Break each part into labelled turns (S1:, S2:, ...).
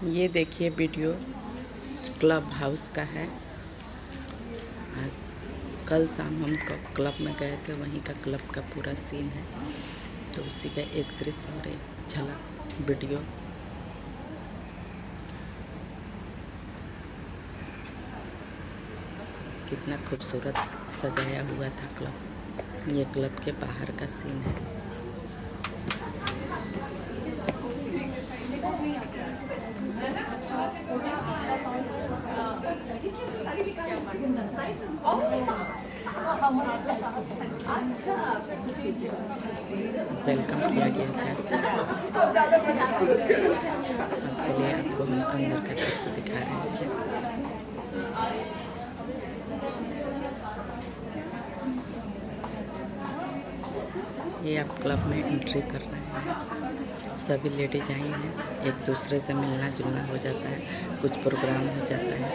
S1: ये देखिए video club house का है। आज कल शाम हम क्लब में गए थे, वहीं का क्लब का पूरा सीन है, तो उसी का एक दृश्य और एक झलक वीडियो। कितना खूबसूरत सजाया हुआ था क्लब। ये क्लब के बाहर का सीन है। वेलकम किया गया था। अब चलिए आपको हम अंदर का दृश्य दिखा रहे हैं। ये आप क्लब में एंट्री कर रहे हैं। सभी लेडीज आई हैं, एक दूसरे से मिलना जुलना हो जाता है, कुछ प्रोग्राम हो जाता है।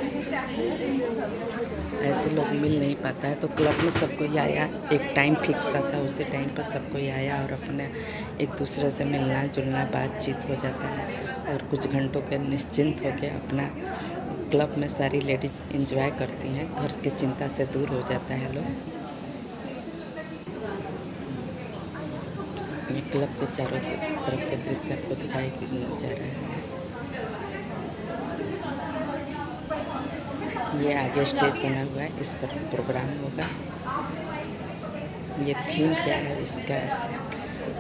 S1: ऐसे लोग मिल नहीं पाता है, तो क्लब में सबको आया, एक टाइम फिक्स रहता है, उसी टाइम पर सबको आया और अपने एक दूसरे से मिलना जुलना बातचीत हो जाता है। और कुछ घंटों के निश्चिंत होकर अपना क्लब में सारी लेडीज एंजॉय करती हैं। घर की चिंता से दूर हो जाता है लोग। ये क्लब के चारों तरफ के दृश्य आपको दिखाई जा रहा है। ये आगे स्टेज बना हुआ है, इस पर प्रोग्राम होगा। ये थीम क्या है उसका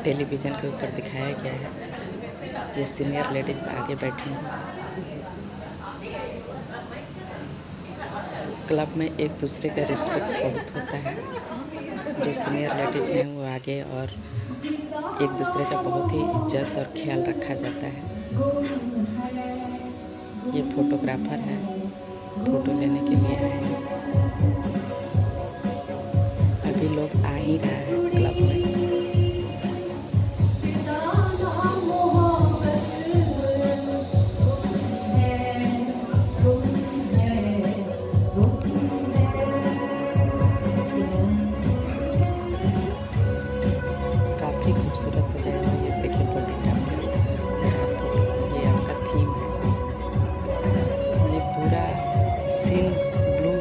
S1: टेलीविज़न के ऊपर दिखाया गया है। ये सीनियर लेडीज आगे बैठी हैं। क्लब में एक दूसरे का रिस्पेक्ट बहुत होता है। जो सीनियर लेडीज हैं वो आगे, और एक दूसरे का बहुत ही इज्जत और ख्याल रखा जाता है। ये फोटोग्राफर है, फोटो लेने के लिए आए हैं। अभी लोग आ ही रहा है क्लब में। काफ़ी खूबसूरत सजाया हुआ है। देखिए फोटोग्राफर, ये आपका थीम है। ये पूरा सीन ब्लू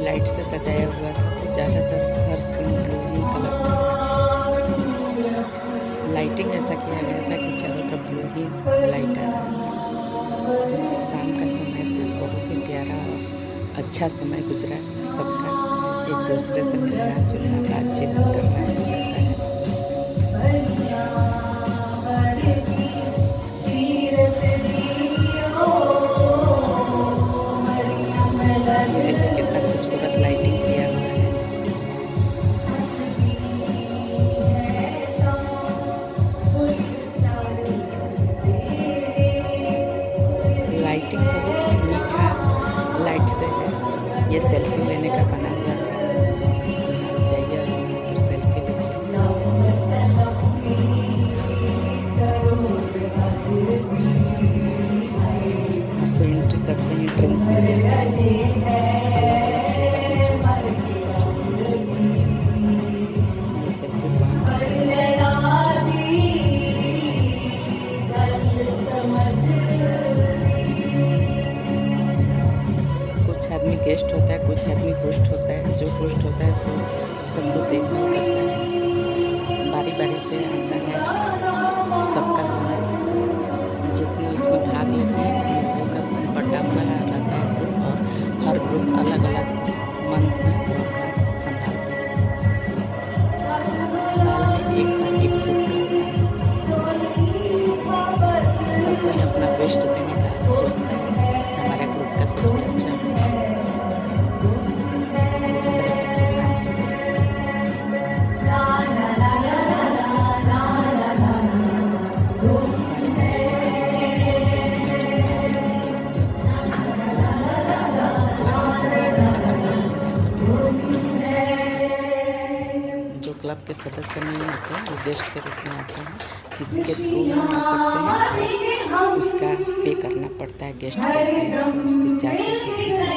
S1: लाइट से सजाया हुआ था, तो ज़्यादातर हर सीन ब्लू ही कलर में था। लाइटिंग ऐसा किया गया था कि चारों तरफ ब्लू ही लाइट आ रहा था। शाम का समय था, बहुत ही प्यारा और अच्छा समय गुजरा सबका। एक दूसरे से मिलना जुलना बातचीत करना हो जाता है। देखिए कितना खूबसूरत लाइटिंग किया हुआ है। लाइटिंग बहुत ही मीठा लाइट से है। ये सेल्फी लेने का बना हुआ था। जाइए और वहाँ पर सेल्फी लीजिए। आपको एंट्री करते ही ड्रिंक मिल जाता है। अलग-अलग फ्लेवर में जूस है, जो ये सेल्फी पॉइंट है। कुछ आदमी गेस्ट होता है, कुछ आदमी होस्ट होता है। जो होस्ट होता है सो सबको देखभाल करता है, बारी बारी से आता है। सबका समय जितने उसमें भाग लेते हैं उन लोगों का बटा हुआ रहता है ग्रुप, और हर ग्रुप अलग अलग मंथ में वो अपना संभालते हैं। साल में एक बार एक ग्रुप रहता है। सब कोई अपना बेस्ट देने का सोचता है, हमारा ग्रुप का सबसे अच्छा हो। इस तरह का प्रोग्राम सारे जो क्लब के सदस्य नहीं होते हैं, वो गेस्ट के रूप में आते हैं। किसी के थ्रू हम आ सकते हैं, उसका पे करना पड़ता है। गेस्ट के अलग से उसकी चार्जेस होती हैं।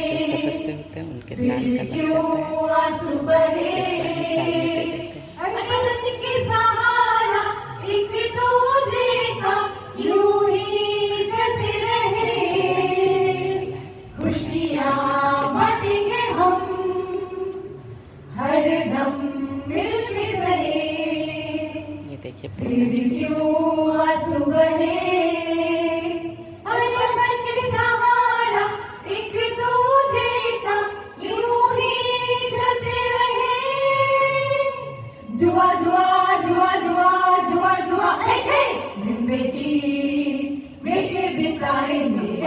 S1: जो सदस्य होते हैं उनके साल का लग जाता है, एक बार ही साल में दे देते हैं।
S2: एक दूजे का यूं ही चलते रहे।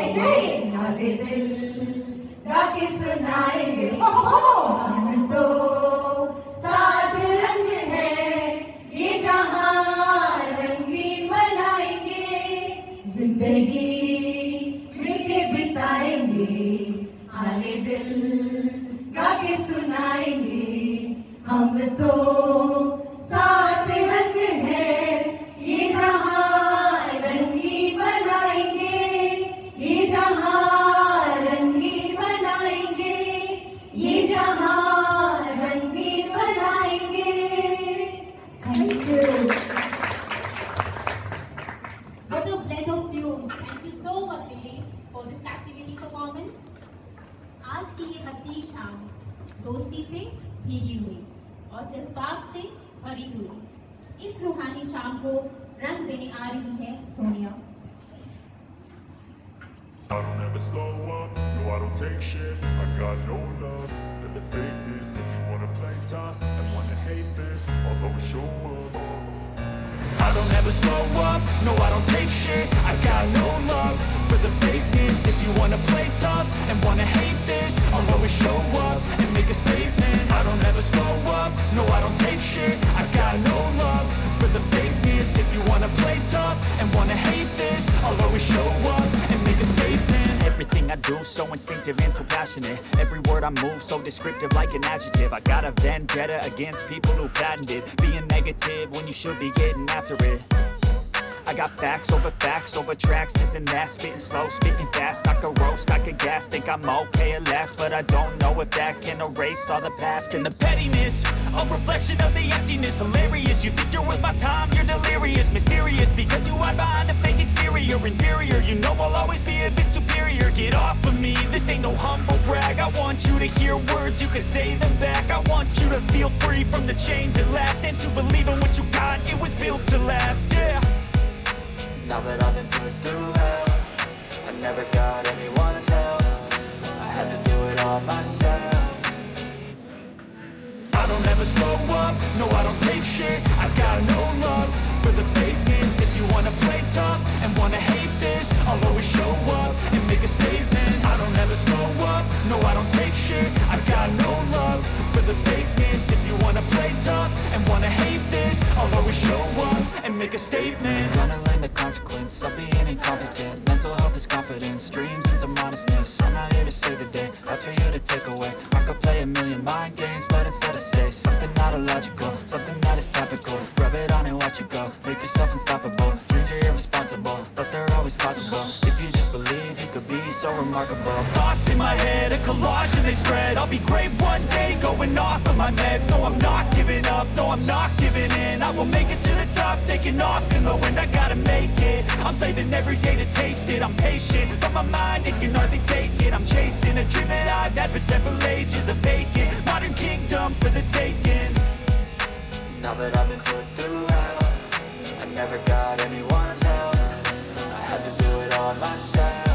S2: सुनाएंगे, नाले दिल गा के सुनाएंगे। हम तो सात रंग है ये जहां रंगीन बनाएंगे, जिंदगी मिलके बिताएंगे, नाले दिल गा के सुनाएंगे। हम तो सात रंग है ये जहां रंगीन बनाएंगे, ये जहां रंगीन बनाएंगे, ये जहां रंगीन बनाएंगे। Thank you.
S3: What a blend of tunes. Thank you so much, ladies, for this captivating performance. आज की ये हंसी शाम दोस्ती से भीगी हुई और जज्बात से भरी हुई इस रूहानी शाम को रंग देने आ रही है Sonia.
S4: I don't ever slow up, no I don't take shit. I got no love for the fakeness. If you wanna play tough and wanna hate this, I'll always show up. I don't ever slow up, no I don't take shit. I got no love for the fakeness. If you wanna play tough and wanna hate this, I'll always show up and make a statement. I don't ever slow up, no I don't take shit. I got no love for the fakeness. If you wanna play tough and wanna hate this, I'll always show up and make a statement. Everything I do so instinctive and so passionate. Every word I move so descriptive like an adjective. I got a vendetta against people who patented being negative when you should be getting after it. I got facts over tracks, this and that, spitting slow, spitting fast. I could roast, I could gas, think I'm okay at last, but I don't know if that can erase all the past and the pettiness. A reflection of the emptiness, hilarious. You think you're worth my time, you're delirious, mysterious, because you hide behind a fake exterior, inferior. You know I'll always be a bit superior. Get off of me, this ain't no humble brag. I want you to hear words, you can say them back. I want you to feel free from the chains at last, and to believe in what you got, it was built to last, yeah.
S5: Now that I've been put through hell, I never got anyone's help. I had to do it all myself.
S4: I don't ever slow up, no I don't take shit. I got no love for the fakeness. If you wanna play tough and wanna hate this, I'll always show up and make a statement. I don't ever slow up, no I don't take shit. I got no love for the fakeness. If you wanna play tough and wanna hate this, I'll always show up and make a statement.
S5: Gonna learn the consequence of being incompetent. Mental health is confidence, dreams and some honestness. I'm not here to save the day, that's for you to take away. I could play a million mind games, but instead I say something not illogical, something that is topical. Rub it on and watch it go, make yourself unstoppable. Dreams are irresponsible, but they're always possible. If you just believe, you could be so remarkable.
S4: Thoughts in my head, a collage and they spread. I'll be great one day, going off of my meds. No, I'm not giving up, no, I'm not giving in. I will make it to the top, taking off in the wind. I gotta make it, I'm saving every day to taste it. I'm patient, but my mind, it can hardly take it. I'm chasing a dream that I've had for several ages. A vacant, modern kingdom for the taking.
S5: Now that I've been put through hell, I never got anyone's help. I had to do it all myself.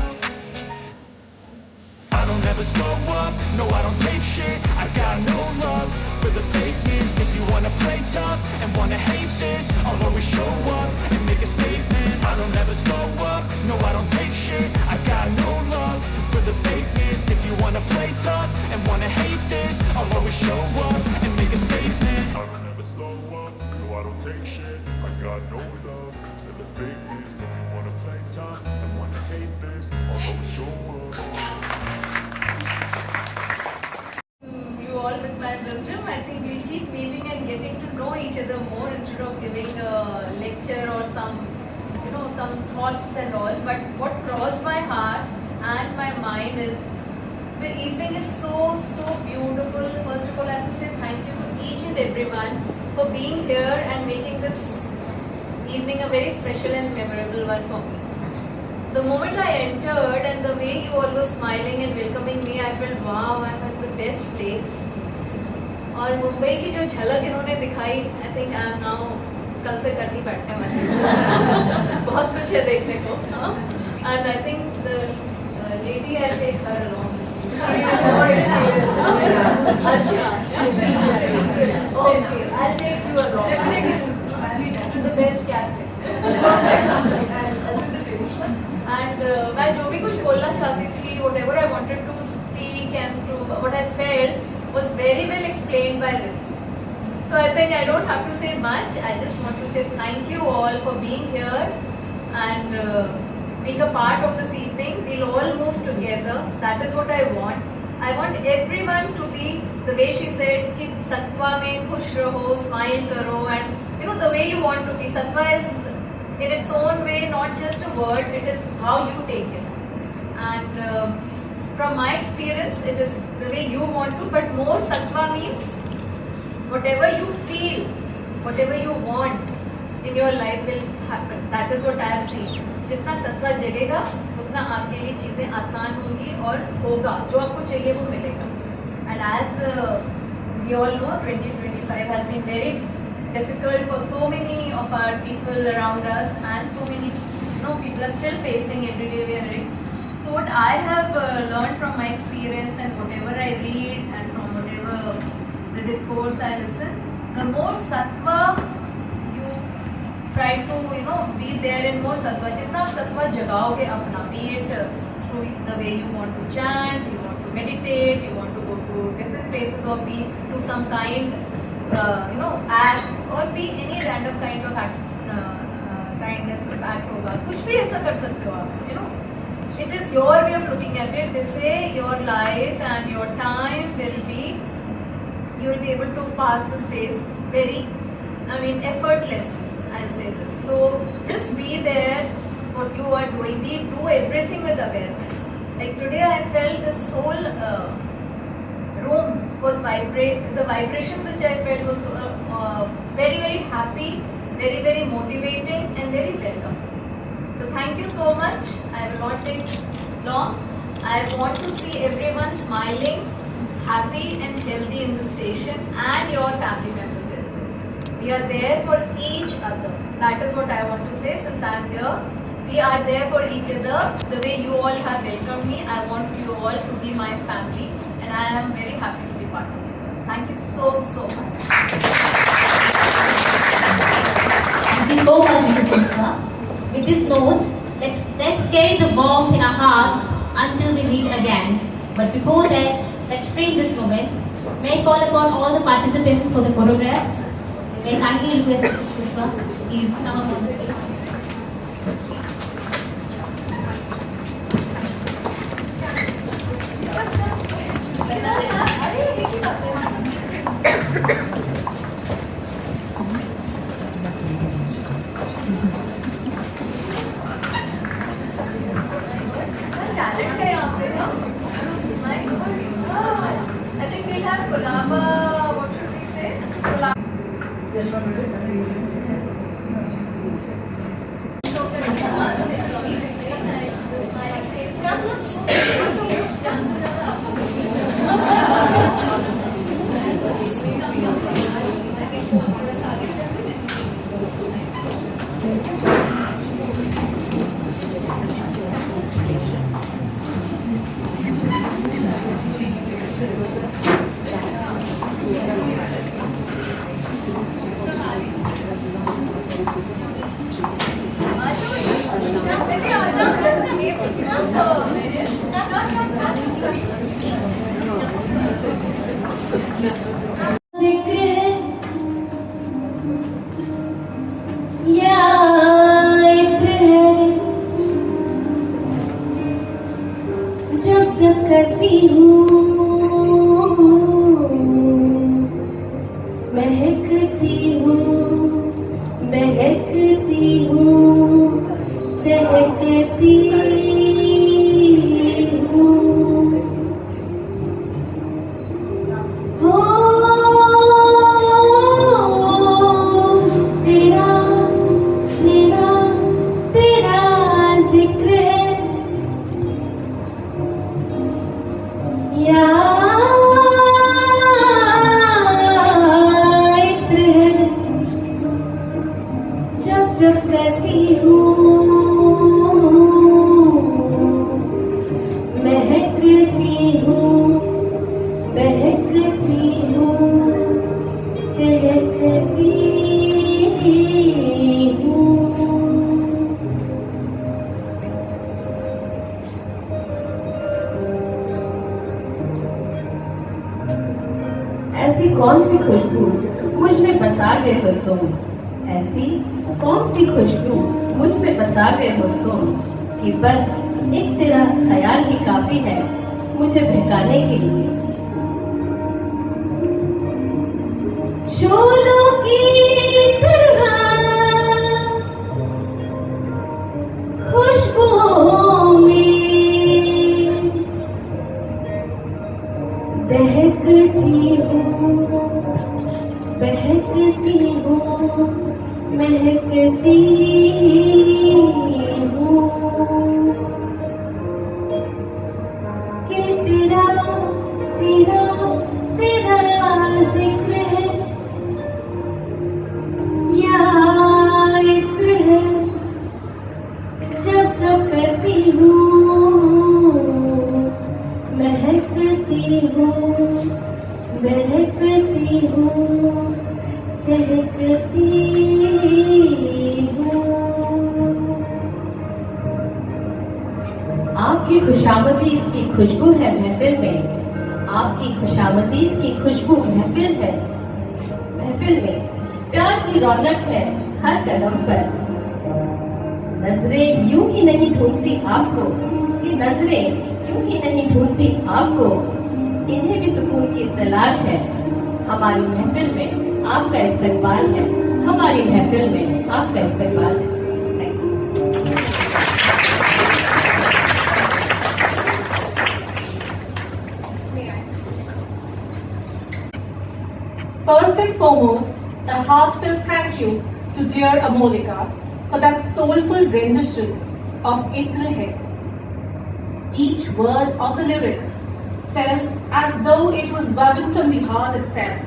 S4: I don't ever slow up, no I don't take shit. I got no love for the fakeness. If you wanna play tough and wanna hate this, I'll always show up and make a statement. I don't ever slow up, no I don't take shit. I got no love for the fakeness. If you wanna play tough and wanna hate this, I'll always show up and make a statement. I don't ever slow up, no I don't take shit. I got no love for the fakeness. If you wanna play tough and wanna hate this, I'll always show up.
S2: You all with my wisdom, I think we'll keep meeting and getting to know each other more instead of giving a lecture or some, some thoughts and all. But what crossed my heart and my mind is the evening is so beautiful. First of all, I have to say thank you to each and everyone for being here and making this evening a very special and memorable one for me. The moment I entered and the way you all were smiling and welcoming me, I felt wow, I'm at the best place. और मुंबई की जो झलक इन्होंने दिखाई, I think I am now कल से कर ही बैठने वाली हूँ। बहुत कुछ है देखने को, and I think the lady I'll take her along. अच्छा, okay, I'll take you along to the best cafe. And मैं जो भी कुछ बोलना चाहती थी, whatever I wanted to speak and to what I felt was very well explained by Ritu. So I think I don't have to say much. I just want to say thank you all for being here and being a part of this evening. We'll all move together. That is what I want. I want everyone to be the way she said कि सत्वा में खुश रहो, smile करो, and you know the way you want to be. Sattva is in its own way not just a word, it is how you take it. And from my experience, it is the way you want to, but more sattva means whatever you feel, whatever you want in your life will happen. That is what I have seen. जितना सत्वा जगेगा उतना आपके लिए चीज़ें आसान होंगी और होगा जो आपको चाहिए वो मिलेगा. And as we all know, 2025 has been very difficult for so many of our people around us, and so many people are still facing every day we are hearing. So what I have learned from my experience and whatever I read and from whatever the discourse I listen, the more sattva you try to be there in more sattva. जितना आप sattva जगाओगे अपना, be it through the way you want to chant, you want to meditate, you want to go to different places or be do some kind act or be any random kind of act, kindness act होगा, कुछ भी ऐसा कर सकते हो आप. It is your way of looking at it. They say your life and your time will be, you will be able to pass this phase very, effortlessly. I'll say this. So just be there, what you are doing. Do everything with awareness. Like today, I felt this whole room was vibrate. The vibrations which I felt was very, very happy, very, very motivating, and very welcome. So thank you so much. I will not take long. I want to see everyone smiling, happy and healthy in the station, and your family members as well. We are there for each other. That is what I want to say since I am here. We are there for each other. The way you all have welcomed me, I want you all to be my family, and I am very happy to be part of it. Thank you so much.
S3: Thank you so much, Mrs. Pushpa. With this note, let's carry the warmth in our hearts until we meet again. But before that, let's frame this moment. May I call upon all the participants for the photograph. May I kindly request Mrs. Pushpa, please come up on the stage.
S2: I think we'll have Kulaba, what should we say? Kulaba.
S6: जब करती हूँ महकती हूँ चहकती हूँ हो तेरा तेरा तेरा जिक्र है या
S7: कौन सी खुशबू मुझ में बसा गए हो तुम, ऐसी कौन सी खुशबू मुझ में बसा गए हो तुम, कि बस एक तेरा ख्याल ही काफी है मुझे बहकाने के लिए।
S6: शोलों की तरह खुशबुओं में बहकती हूँ, बहकती हूँ, महकती हूँ, कि तेरा तेरा तेरा जिक्र है या इत्र है, जब जब करती हूँ महकती हूँ, महकती हूँ, चहकती हूँ।
S7: आपकी खुशामदीद की खुशबू है महफिल में, आपकी खुशामदीद की खुशबू महफिल है, महफिल में प्यार की रौनक है हर कदम पर। नजरें यूं ही नहीं ढूंढती आपको, ये नजरें यूं ही नहीं ढूंढती आपको, इन्हें भी सुकून की तलाश है। हमारी महफिल में आपका इस्तकबाल है, हमारी महफिल में आपका इस्तकबाल है। Thank you.
S8: First and foremost, a heartfelt thank you to dear Amolika for that soulful rendition of Itra Hai. Each word of the lyric felt as though it was woven from the heart itself,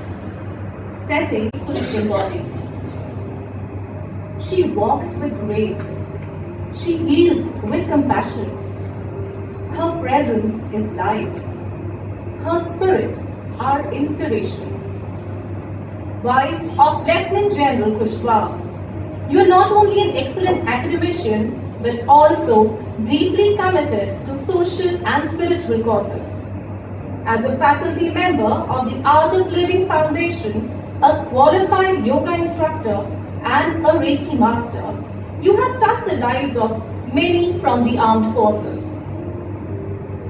S8: setting fully symbolic. She walks with grace. She heals with compassion. Her presence is light. Her spirit, our inspiration. Wife of Lieutenant General Kushwaha, you are not only an excellent academician but also deeply committed to social and spiritual causes. As a faculty member of the Art of Living Foundation, a qualified yoga instructor and a Reiki master, you have touched the lives of many from the armed forces.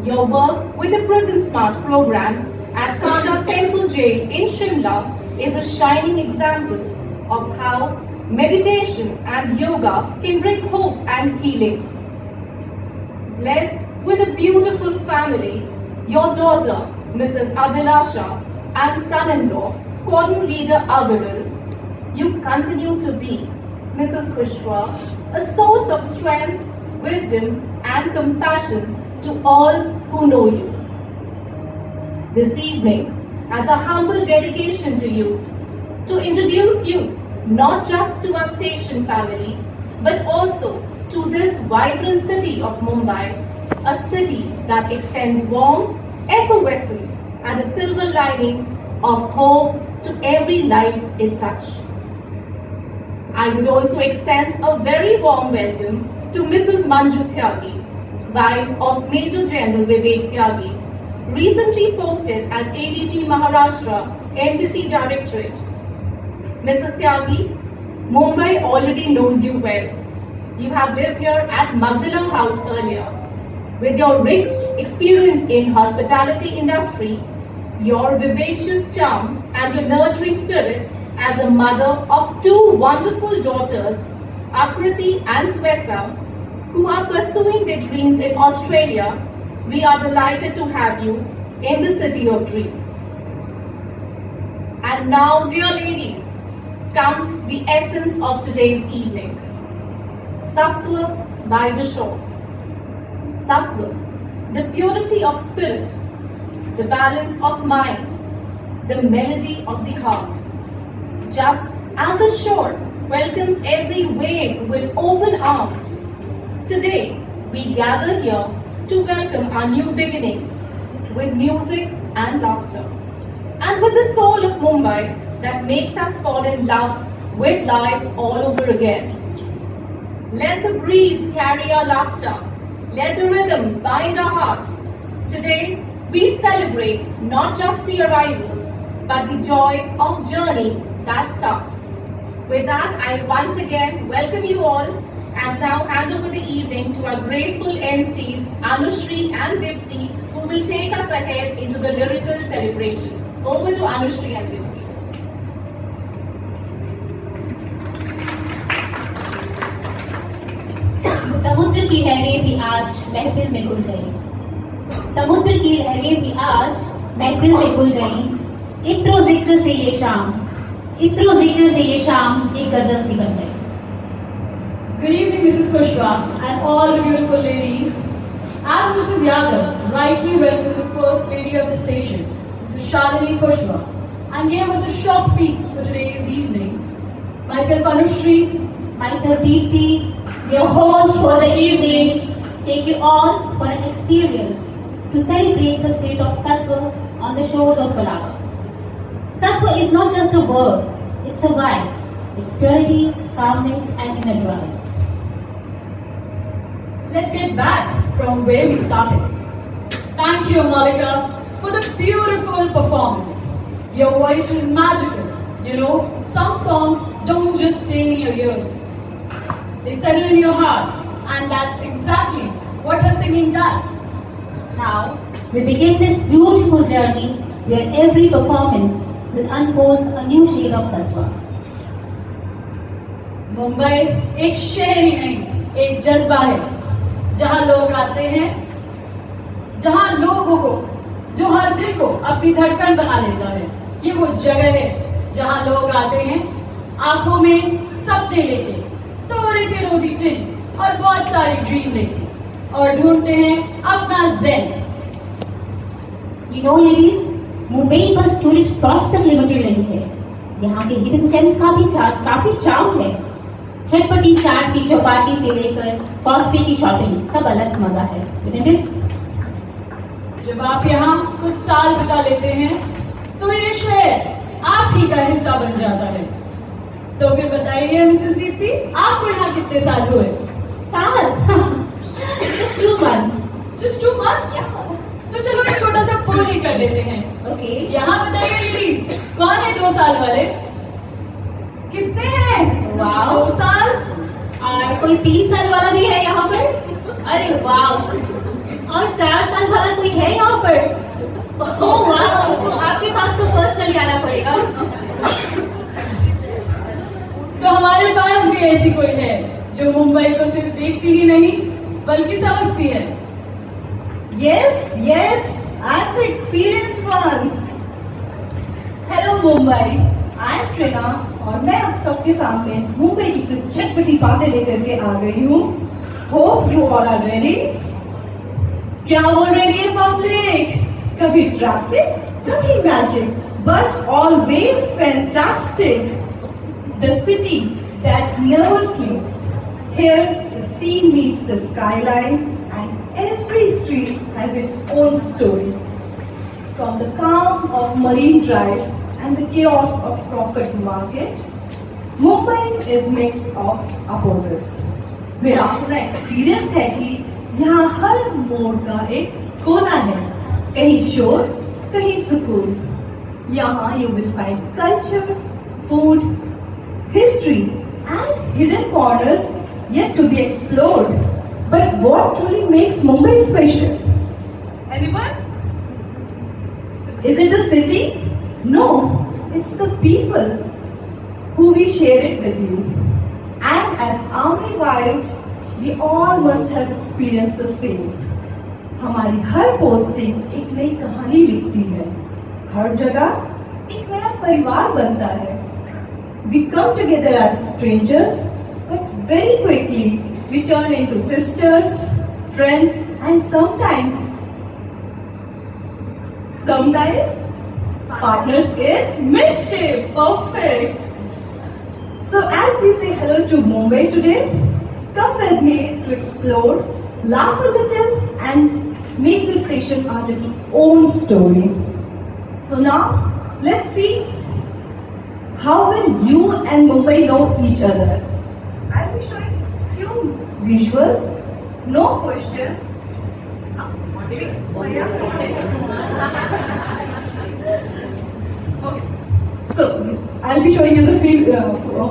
S8: Your work with the Prison Smart program at Kanda Central Jail in Shimla is a shining example of how meditation and yoga can bring hope and healing. Blessed with a beautiful family, your daughter, Mrs. Abhilasha, and son-in-law, Squadron Leader Aviral, you continue to be, Mrs. Kushwaha, a source of strength, wisdom, and compassion to all who know you. This evening, as a humble dedication to you, to introduce you not just to our station family, but also to this vibrant city of Mumbai, a city that extends warmth, effervescence, and a silver lining of hope to every life it touches. I would also extend a very warm welcome to Mrs. Manju Tyagi, wife of Major General Vivek Tyagi, recently posted as ADG Maharashtra NCC Directorate. Mrs. Tyagi, Mumbai already knows you well. You have lived here at Magdala House earlier. With your rich experience in hospitality industry, your vivacious charm and your nurturing spirit as a mother of two wonderful daughters, Akriti and Twesa, who are pursuing their dreams in Australia, we are delighted to have you in the city of dreams. And now, dear ladies, comes the essence of today's evening. Sattva by the shore. Sattva, the purity of spirit, the balance of mind, the melody of the heart. Just as the shore welcomes every wave with open arms, today we gather here to welcome our new beginnings with music and laughter, and with the soul of Mumbai that makes us fall in love with life all over again. Let the breeze carry our laughter. Let the rhythm bind our hearts. Today, we celebrate not just the arrivals, but the joy of journey that starts. With that, I once again welcome you all and now hand over the evening to our graceful MCs Anushri and Dipti, who will take us ahead into the lyrical celebration. Over to Anushri and Dipti.
S3: समुद्र की लहरें भी आज महफिल में घुल गई। समुद्र की लहरें भी आज महफिल में घुल गई। इत्रो जिक्र से ये शाम, इत्रो जिक्र से ये शाम एक गजल सी बन गई।
S9: Good evening, Mrs. Kushwa and all the beautiful ladies. As Mrs. Yadav rightly welcomed the First Lady of the station, Mrs. Shalini Kushwa, and gave us a short peek for today's evening, myself Anushri,
S3: Myself Deepti, your host for the evening, take you all for an experience to celebrate the state of Sattva on the shores of Colaba. Sattva is not just a word, it's a vibe. It's purity, calmness and inner drive.
S9: let's get back from where we started. Thank you, Malika, for the beautiful performance. Your voice is magical. You know, some songs don't just stay in your ears. They settle in your heart, and that's exactly what her singing does.
S3: Now, we begin this beautiful journey where every performance will unfold a new shade of Sattva.
S9: Mumbai एक शहर ही नहीं, एक जज्बा है, जहां लोग आते हैं, जहां लोगों को, जो हर दिल को अपनी धड़कन बना लेता है। ये वो जगह है जहां लोग आते हैं आंखों में सपने लेके, थोड़े से रोजी टिन और बहुत सारी ड्रीम लेके, और ढूंढते हैं अपना zen.
S3: You know, ladies, Mumbai बस टूरिस्ट स्पॉट्स तक लिमिटेड नहीं है। यहाँ के हिडन जेम्स का भी काफी चार्म है। चटपटी चाट की चौपाटी से लेकर कॉस्पे की शॉपिंग, सब अलग मजा है, isn't it?
S9: जब आप यहाँ कुछ साल बिता लेते हैं तो ये शहर आप ही का हिस्सा बन जाता है। तो फिर बताइए मिसेस दीप्ति, आपको यहाँ कितने साल हुए?
S3: साल? Just 2 months.
S9: Just 2 months? तो चलो एक छोटा सा पोल ही कर लेते हैं।
S3: Okay.
S9: यहाँ बताइए लेडीज, कौन है 2 साल वाले? कितने हैं?
S3: वाह।
S9: 2 साल?
S3: और कोई 3 साल वाला भी है यहाँ पर? अरे वाह। और 4 साल वाला कोई है यहाँ पर? ओह वाह, तो आपके पास तो पर्सनल जाना पड़ेगा।
S9: तो हमारे पास भी ऐसी कोई है जो मुंबई को सिर्फ देखती ही नहीं बल्कि समझती है।
S10: Yes, I'm the experienced one. Hello Mumbai, I'm Trina और मैं आप सबके सामने मुंबई की कुछ चटपटी बातें लेकर के आ गई हूँ। Hope you all are ready. क्या बोल रही है पब्लिक? कभी ट्रैफिक, कभी magic, but always fantastic. The city that never sleeps. Here the sea meets the skyline and every street has its own story. From the calm of Marine Drive and the chaos of Crawford Market, Mumbai is mix of opposites. मेरा अपना experience है कि यहाँ हर मोड़ का एक कोना है, कहीं शोर, कहीं सुकून। यहाँ you will find culture, food, history and hidden corners yet to be explored. But what truly makes Mumbai special? Anyone? Is it the city? No, it's the people who we share it with you. And as army wives, we all must have experienced the same. हमारी हर posting एक नई कहानी लिखती है, हर जगह एक नया परिवार बनता है। We come together as strangers, but very quickly we turn into sisters, friends, and sometimes partners in mischief. Perfect. So as we say hello to Mumbai today, come with me to explore, laugh a little, and make this station our little own story. So now let's see how will you and Mumbai know each other. I'll be showing few visuals, no questions. So, I'll be showing you the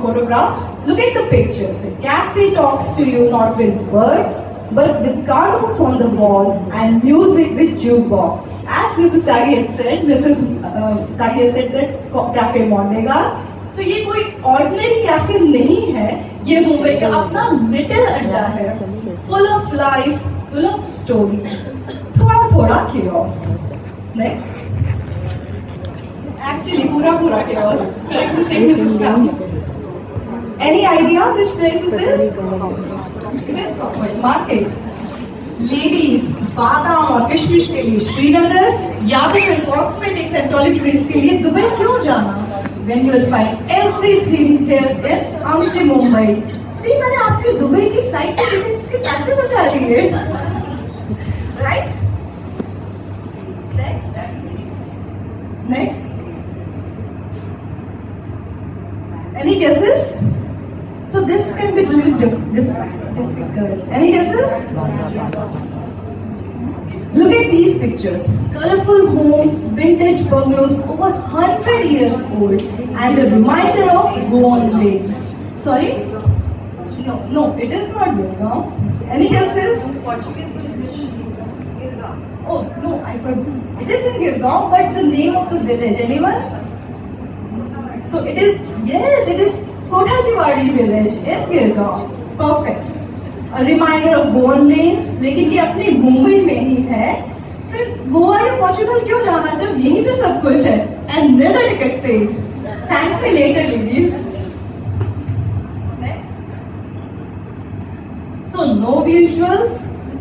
S10: photographs. Look at the picture. The cafe talks to you not with words, but with cartoons on the wall and music with jukebox. As Mrs. Taghi had said, that Cafe Mondega. So, ये कोई ordinary cafe नहीं है. ये मुंबई का अपना little अड्डा है. Full of life, full of stories. थोड़ा chaos. Next. Actually, pura chaos. Correct me, Mrs. Khan. Any idea which place is this? It is Crawford Market. Ladies, बादाम और किशमिश के लिए श्रीनगर, या फिर कॉस्मेटिक्स एंड टॉयलेटरीज के लिए दुबई क्यों जाना? When you will find everything here in आमचे मुंबई. See, मैंने आपके दुबई की फ्लाइट के टिकट्स के पैसे बचा लिए. Right? Next. Any guesses? So this can be a little difficult. Any guesses? Look at these pictures. Colorful homes, vintage bungalows over 100 years old, and a reminder of Goan Lake. Sorry? No, it is not Gurgaon. Any guesses? Portuguese village. Oh no, I forgot. It is in Gurgaon, but the name of the village. Anyone? So it is, yes, it is Kothajiwadi village in Gurgaon. Perfect. A reminder of Goan lanes, लेकिन ये अपनी मुंबई में ही है. फिर गोवा या Portugal क्यों जाना जब यहीं पे सब कुछ है? And neither ticket saved. Thank me later, ladies. Next. So no visuals.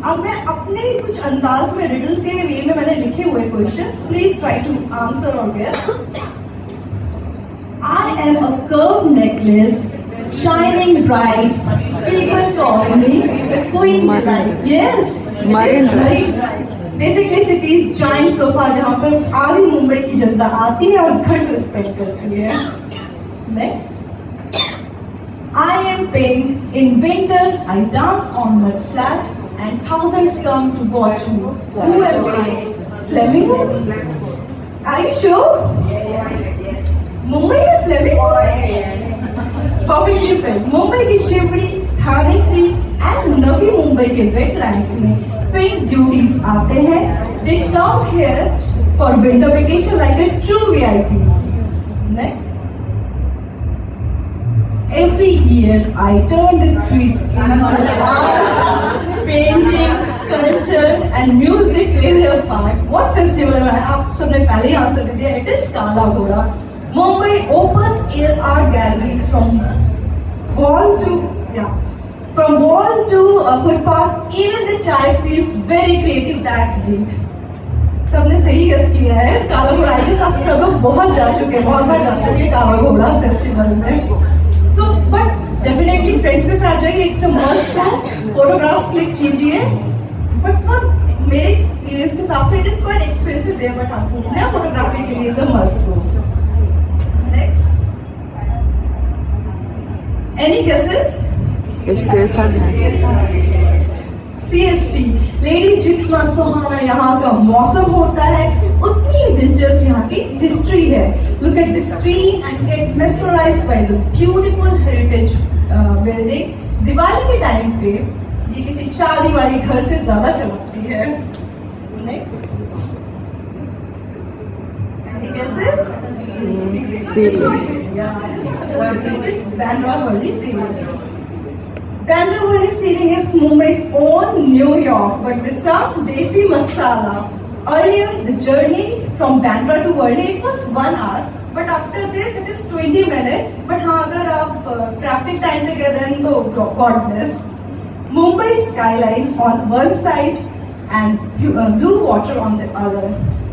S10: अब मैं अपने कुछ अंदाज में रिडल के वे में मैंने लिखे हुए questions. Please try to answer or guess. I am a curved necklace, shining bright. People call me the Queen Delight. Yes, Marine Drive. Basically, city's giant sofa जहाँ पर आधी मुंबई की जनता आती है और घंटों स्पेंड करती है. Next. I am pink. In winter, I dance on mud flat, and thousands come to watch me. Who am I? Flamingos? Are you sure? Mumbai में फ्लेमिंगोस? Perfectly said. मुंबई की शिवड़ी, थाने की and नवी मुंबई के wetlands में pink beauties आते हैं. They come here for winter vacation like a true VIPs. Next. Every year I turn the streets into art, painting, culture and music plays a part. What festival है? आप सबने पहले ही answer दे दिया. It is काला घोड़ा. Mumbai opens air art gallery from wall to footpath. Even the chai feels very creative that week. सबने सही guess किया है. काला घोड़ा के साथ सब लोग बहुत जा चुके हैं, बहुत बार जा चुके हैं काला घोड़ा फेस्टिवल में. So, but definitely friends के साथ जाइए. एक मस्त है. फोटोग्राफ्स क्लिक कीजिए. But for मेरे एक्सपीरियंस के हिसाब से it is quite expensive there, but हाँ घूमने फोटोग्राफी के लिए is a must go. Next. Any guesses? CST. Ladies, जितना सुहाना यहाँ का मौसम होता है, उतनी ही दिलचस्प यहाँ की हिस्ट्री है. Look at this tree and get mesmerized by the beautiful heritage building. Diwali के टाइम पे ये किसी शादी वाली घर से ज्यादा चमकती है. Next. Any guesses? Bandra Worli ceiling. Bandra Worli ceiling is Mumbai's own New York, but with some desi masala. Earlier, the journey from Bandra to Worli it was 1 hour, but after this it is 20 minutes. But हाँ अगर आप traffic time पे गए then तो God bless. Mumbai skyline on one side and blue water on the other,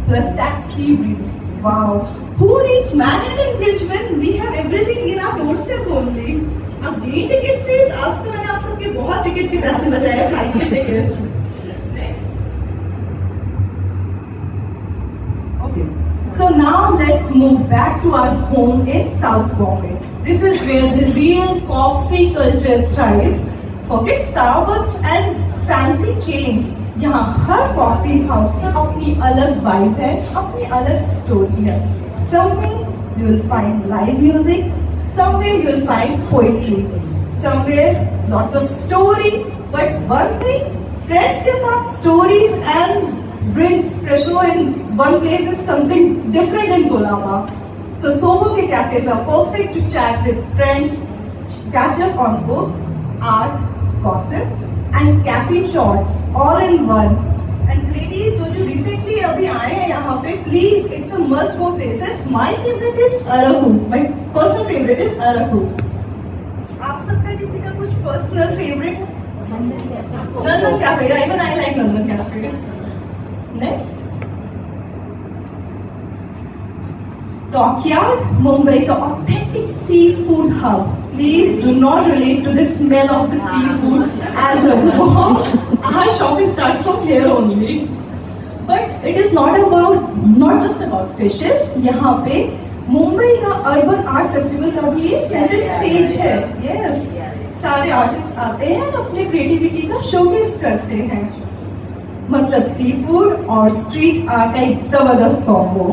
S10: plus that sea breeze. Wow. Who needs Manhattan Bridge when we have everything in our doorstep only? अब नई ticket से आज तो मैंने आप सबके बहुत ticket के पैसे बचाए फ्लाइट के tickets. Okay. So now let's move back to our home in South Bombay. This is where the real coffee culture thrives. Forget Starbucks and fancy chains. यहाँ हर कॉफी हाउस की अपनी अलग वाइब है, अपनी अलग स्टोरी है. Something you will find live music, somewhere you will find poetry, somewhere lots of story. But one thing, friends के साथ stories and drinks espresso in one place is something different in Colaba. So Sobo ke cafes are perfect to chat with friends, catch up on books, art, gossips and caffeine shots all in one. And ladies, जो recently अभी आए हैं यहाँ पे, please, it's a must go places. My favorite is Araku. My personal favorite is Araku. आप सबका किसी का कुछ personal favorite? Nandan Cafe. Yeah, even I like Nandan Cafe. Next. Dockyard, Mumbai, the authentic seafood hub. Please do not relate to the smell of the seafood as a mom. Our shopping starts from here only. But it is not just about fishes. यहाँ पे मुंबई का urban art festival का भी ये centre stage है. Yes. सारे artist आते हैं और अपने क्रिएटिविटी का शोकेस करते हैं. मतलब सी फूड और स्ट्रीट आर्ट का एक जबरदस्त combo.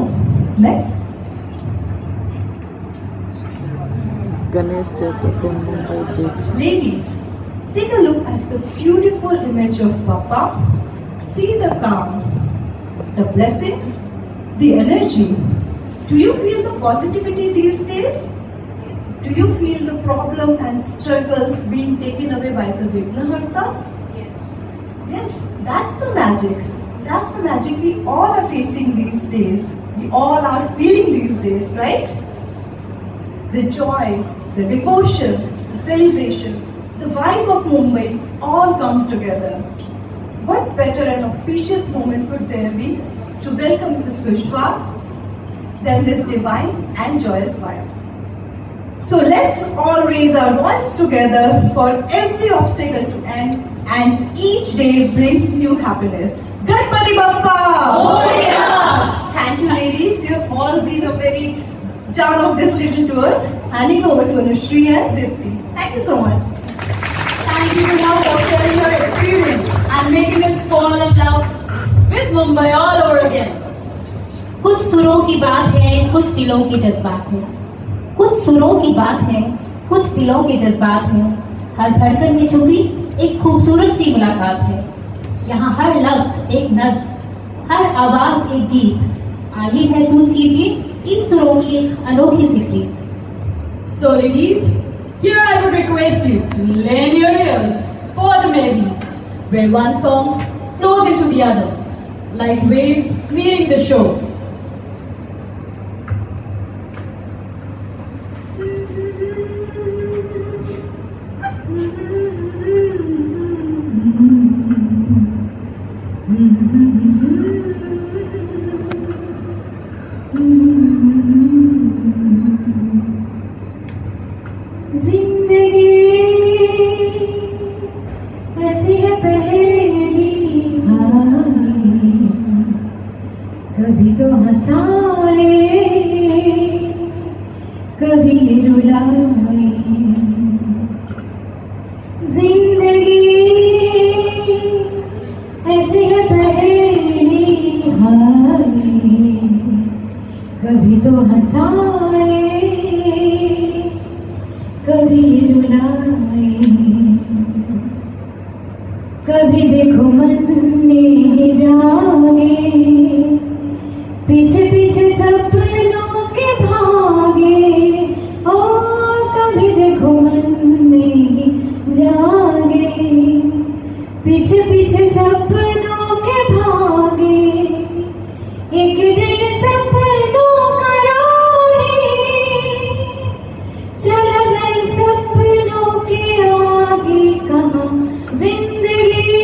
S10: Next.
S1: Ganesh Chaturthi Mumbai beach.
S10: Ladies, take a look at the beautiful image of Papa. See the calm, the blessings, the energy. Do you feel the positivity these days? Do you feel the problem and struggles being taken away by the Vignaharta? Yes, that's the magic. That's the magic we all are facing these days. We all are feeling these days, right? The joy, the devotion, the celebration, the vibe of Mumbai all come together. What better and auspicious moment could there be to welcome Mrs. Kushwa than this divine and joyous vibe? So let's all raise our voice together for every obstacle to end and each day brings new happiness. Ganpati Bappa!
S9: Moria!
S10: Thank you ladies, you have all been a very charm of this little tour. Handing over to Anushree and Dipti. Thank you so much.
S9: Thank you now for sharing your experience and making us fall in love with Mumbai all over again.
S3: कुछ सुरों की बात है, कुछ दिलों की जज्बात है. कुछ सुरों की बात है, कुछ दिलों के जज्बात है. हर धड़कन में छुपी एक खूबसूरत सी मुलाकात है. यहाँ हर लफ्ज एक नज़्म, हर आवाज एक गीत. आइए महसूस कीजिए इन सुरों की अनोखी सी प्रीत.
S9: So ladies, here I would request you to lend your ears for the melodies, where one song flows into the other, like waves meeting the shore.
S6: जिंदगी ऐसी है पहेली भाई, कभी तो हंसाए कभी रुलाए. जिंदगी ऐसी है पहेली भाई, कभी तो हंसाए कभी रुलाए. कभी देखो मन में जागे, पीछे पीछे सपनों के भागे. ओ कभी देखो मन में जागे, पीछे पीछे सपनों के भागे. एक दिन सपनों का चला जाए सपनों के आगे कहाँ. जिंदगी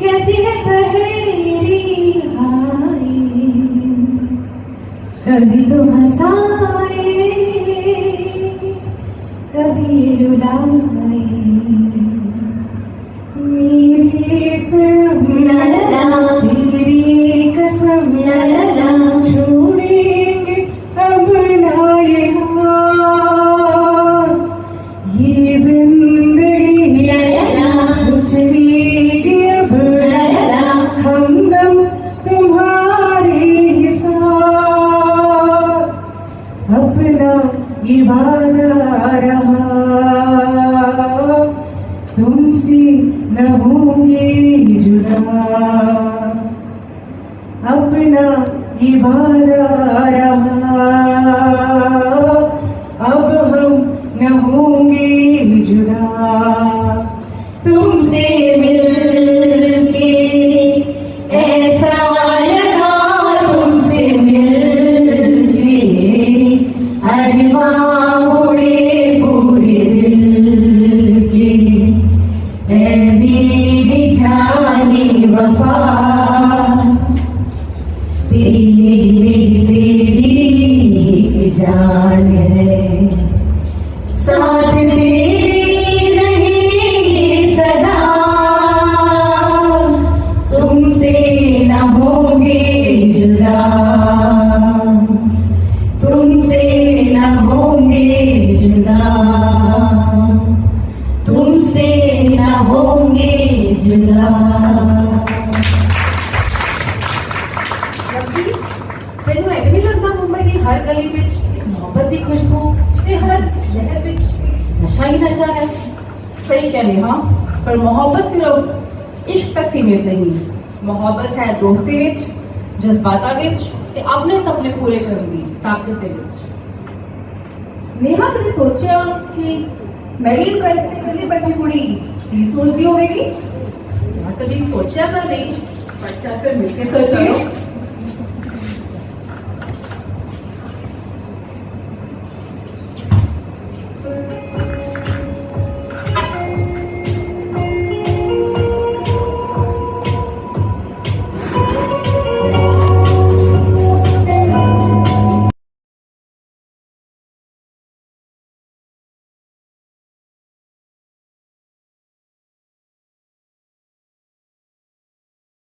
S6: कैसी है पहेली हाय, कभी तो हंसाए कभी रुलाए. मेरी कसम ला ला ला, तेरी कसम ला ला ला, छोड़ेंगे अब ना ये जिंदगी उछलेगी अब हमदम तुम्हारे साथ. अपना ये वादा रहा, अब हम न होंगे जुदा।
S7: तुमसे मिलके ऐसा लगा, तुमसे मिलके अरमां उड़े पूरे दिल के। ऐ मेरी जानी वफा, तेरी एक जान है, साथ तेरे रहेंगे सदा। तुमसे न होंगे जुदा, तुमसे न होंगे जुदा, तुमसे न होंगे जुदा।
S8: ਤੈਨੂੰ ਇਹ ਨਹੀਂ ਲੱਗਦਾ ਮੁੰਬਈ ਦੀ ਹਰ ਗਲੀ ਵਿੱਚ ਮੁਹੱਬਤ ਦੀ ਖੁਸ਼ਬੂ ਤੇ ਹਰ ਲਹਿਰ ਵਿੱਚ ਨਸ਼ਾ ਹੀ ਨਸ਼ਾ ਹੈ? सही कह रहे हाँ, पर मोहब्बत सिर्फ इश्क तक सीमित नहीं। मोहब्बत है दोस्ती विच, जज्बातां विच ते अपने सपने पूरे करन दी ताकत दे विच। नेहा कभी सोचा कि मैरिड लाइफ ते कल्ली बैठी कुड़ी की सोचदी होवेगी? मैं कभी सोचा तो नहीं, पर चल फिर मिलके सोचिए।